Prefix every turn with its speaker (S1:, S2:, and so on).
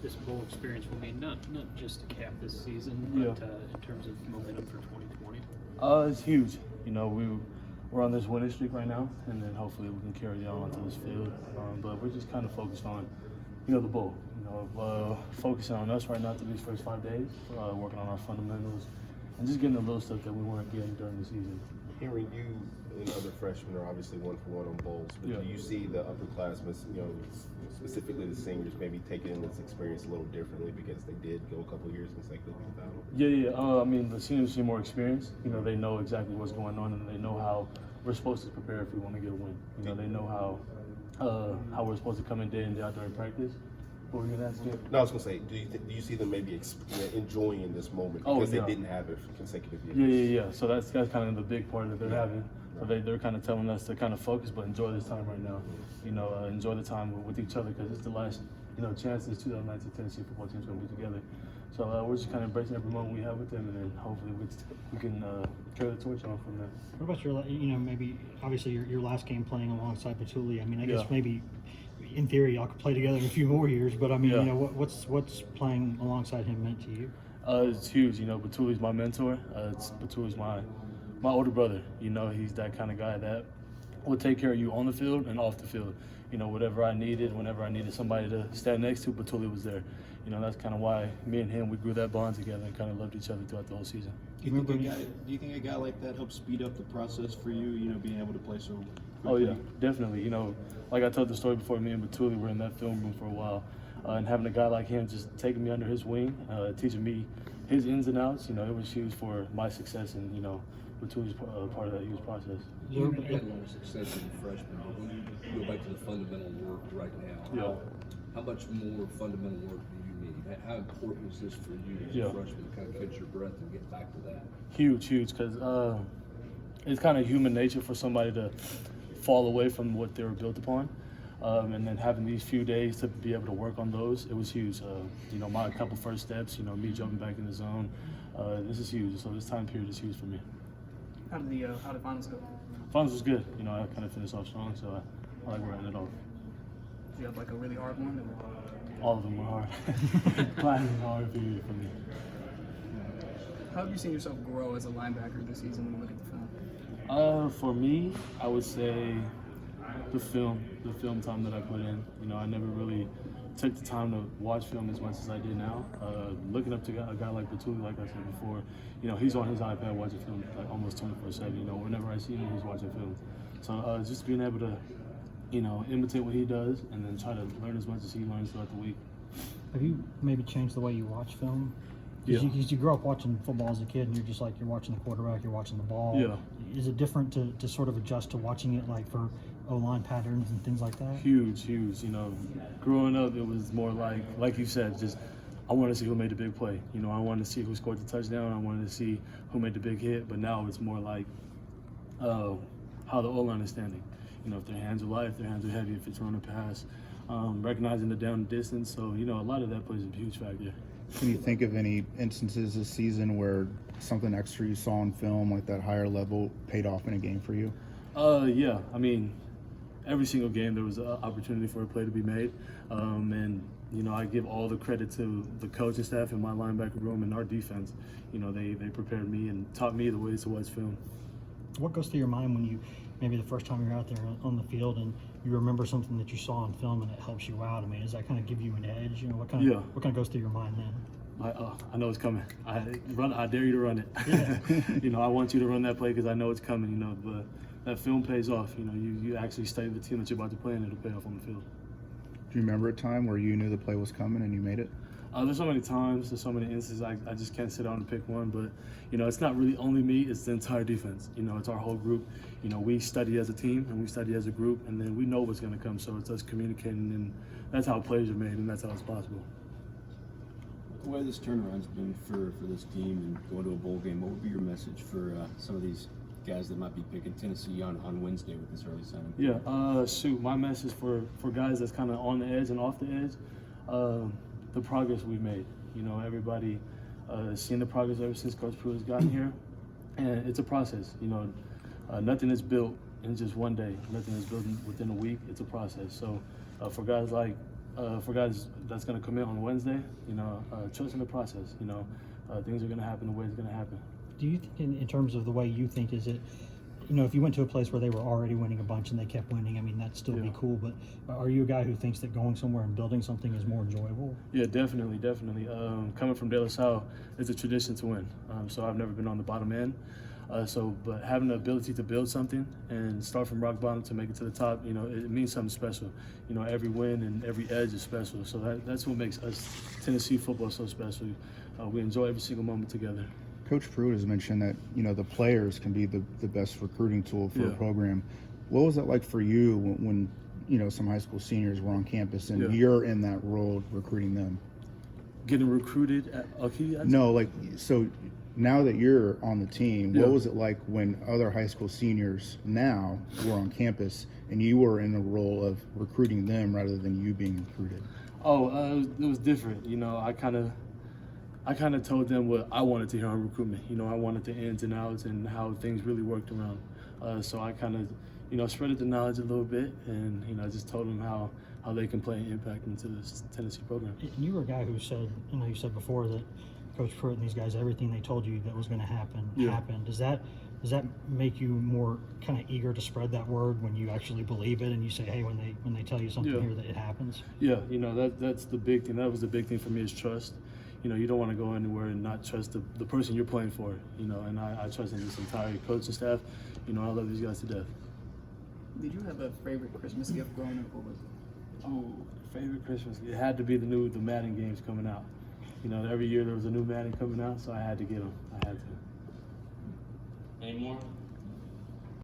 S1: this bowl experience will mean, not just to cap this season, but in terms of momentum for 2020?
S2: It's huge. We're on this winning streak right now, and then hopefully we can carry it on onto this field. But we're just kind of focused on, the bowl. Focusing on us right now through these first 5 days, working on our fundamentals, and just getting the little stuff that we weren't getting during the season.
S3: Henry, you and other freshmen are obviously 1-for-1 on bowls, but do you see the upperclassmen, specifically the seniors, maybe taking this experience a little differently because they did go a couple of years consecutively without them?
S2: The seniors see more experience. They know exactly what's going on, and they know how we're supposed to prepare if we want to get a win. They know how we're supposed to come in day out during practice. What were you going to ask me?
S3: No, I was going to say, do you see them maybe enjoying this moment because they didn't have it for consecutive years?
S2: Yeah. So that's kind of the big part that they're having. So they're kind of telling us to kind of focus, but enjoy this time right now. Enjoy the time with each other because it's the last, chance this 2019 Tennessee football team's going to be together. So we're just kind of embracing every moment we have with them, and then hopefully we can carry the torch on from there.
S4: What about your, maybe obviously your last game playing alongside Patulli? I guess maybe in theory y'all could play together in a few more years, but what's playing alongside him meant to you?
S2: It's huge. Patulli's my mentor. Patulli's my older brother. He's that kind of guy that will take care of you on the field and off the field. Whatever I needed, whenever I needed somebody to stand next to, Patulli was there. That's kind of why me and him, we grew that bond together and kind of loved each other throughout the whole season.
S5: Do you think a guy like that helps speed up the process for you, being able to play so quickly?
S2: Oh, yeah, definitely. Like I told the story before, me and Patulli were in that film room for a while. And having a guy like him just taking me under his wing, teaching me his ins and outs, it was huge for my success and, Patulli's part of that huge process.
S6: You've had a lot of success as a freshman, but when you go back to the fundamental work right now, how much more fundamental work do you need? How important is this for you as a freshman to kind of catch your breath and get back to that?
S2: Huge, because it's kind of human nature for somebody to fall away from what they were built upon. And then having these few days to be able to work on those, it was huge. My couple first steps, me jumping back in the zone, this is huge. So this time period is huge for me.
S7: How did finals go?
S2: Finals was good. I kind of finished off strong, so I like where I ended off.
S7: Did you have like a really hard one?
S2: All of them were hard. Class was a hard period for me.
S7: How have you seen yourself grow as a linebacker this season when you look at the film?
S2: For me, I would say the film time that I put in. I never really took the time to watch film as much as I did now. Looking up to a guy like Patulli, like I said before, he's on his iPad watching film like almost 24/7. Whenever I see him, he's watching film. So just being able to, imitate what he does and then try to learn as much as he learns throughout the week.
S4: Have you maybe changed the way you watch film?
S2: Yeah.
S4: Because you grew up watching football as a kid, and you're just like, you're watching the quarterback, you're watching the ball.
S2: Yeah.
S4: Is it different to sort of adjust to watching it like for O-line patterns and things like that?
S2: Huge. Growing up, it was more like you said, just I wanted to see who made the big play. I wanted to see who scored the touchdown. I wanted to see who made the big hit. But now it's more like how the O-line is standing. If their hands are light, if their hands are heavy, if it's run or pass, recognizing the down distance. So, a lot of that plays a huge factor.
S8: Can you think of any instances this season where something extra you saw on film, like that higher level, paid off in a game for you?
S2: Yeah. Every single game there was an opportunity for a play to be made. And I give all the credit to the coaching staff in my linebacker room and our defense. They prepared me and taught me the ways to watch film.
S4: What goes through your mind when you, maybe the first time you're out there on the field and you remember something that you saw on film and it helps you out? Does that kind of give you an edge? What kind of goes through your mind then?
S2: I know it's coming. I dare you to run it. I want you to run that play because I know it's coming. But that film pays off. You actually study the team that you're about to play and it'll pay off on the field.
S8: Do you remember a time where you knew the play was coming and you made it?
S2: There's so many times, there's so many instances, I just can't sit down and pick one, but, it's not really only me, it's the entire defense. It's our whole group. We study as a team and we study as a group, and then we know what's going to come, so it's us communicating, and that's how plays are made, and that's how it's possible.
S5: The way this turnaround's been for this team and going to a bowl game, what would be your message for some of these guys that might be picking Tennessee on Wednesday with this early signing?
S2: Yeah, my message for guys that's kind of on the edge and off the edge, the progress we've made. Everybody has seen the progress ever since Coach Pruitt's gotten here, and it's a process. Nothing is built in just one day. Nothing is built within a week. It's a process. So for guys like For guys that's going to come in on Wednesday, you know, trust in the process. You know, things are going to happen the way it's going to happen.
S4: Do you think, in terms of the way you think, is it, you know, if you went to a place where they were already winning a bunch and they kept winning, I mean, that'd still be cool, but are you a guy who thinks that going somewhere and building something is more enjoyable?
S2: Yeah, definitely. Coming from De La Salle, it's a tradition to win. So I've never been on the bottom end. But having the ability to build something and start from rock bottom to make it to the top, you know, it means something special. You know, every win and every edge is special. So that's what makes us Tennessee football so special. We enjoy every single moment together.
S8: Coach Pruitt has mentioned that, you know, the players can be the best recruiting tool for a program. What was it like for you when you know, some high school seniors were on campus and you're in that role recruiting them?
S2: Getting recruited at
S8: No, like, so now that you're on the team, what was it like when other high school seniors now were on campus and you were in the role of recruiting them rather than you being recruited?
S2: It was different. You know, I kind of told them what I wanted to hear on recruitment. You know, I wanted the ins and outs and how things really worked around. So I kind of, you know, spreaded the knowledge a little bit, and you know, I just told them how they can play an impact into this Tennessee program.
S4: And you were a guy who said, you know, you said before that Coach Pruitt and these guys, everything they told you that was going to happen happened. Does that make you more kind of eager to spread that word when you actually believe it and you say, hey, when they tell you something here, that it happens?
S2: Yeah, you know, that's the big thing. That was the big thing for me, is trust. You know, you don't want to go anywhere and not trust the person you're playing for. You know, and I trust in this entire coaching staff. You know, I love these guys to death.
S7: Did you have a favorite Christmas gift growing up? What was it?
S2: Oh, favorite Christmas? It had to be the Madden games coming out. You know, every year there was a new Madden coming out, so I had to get them. I had to.
S9: Any more?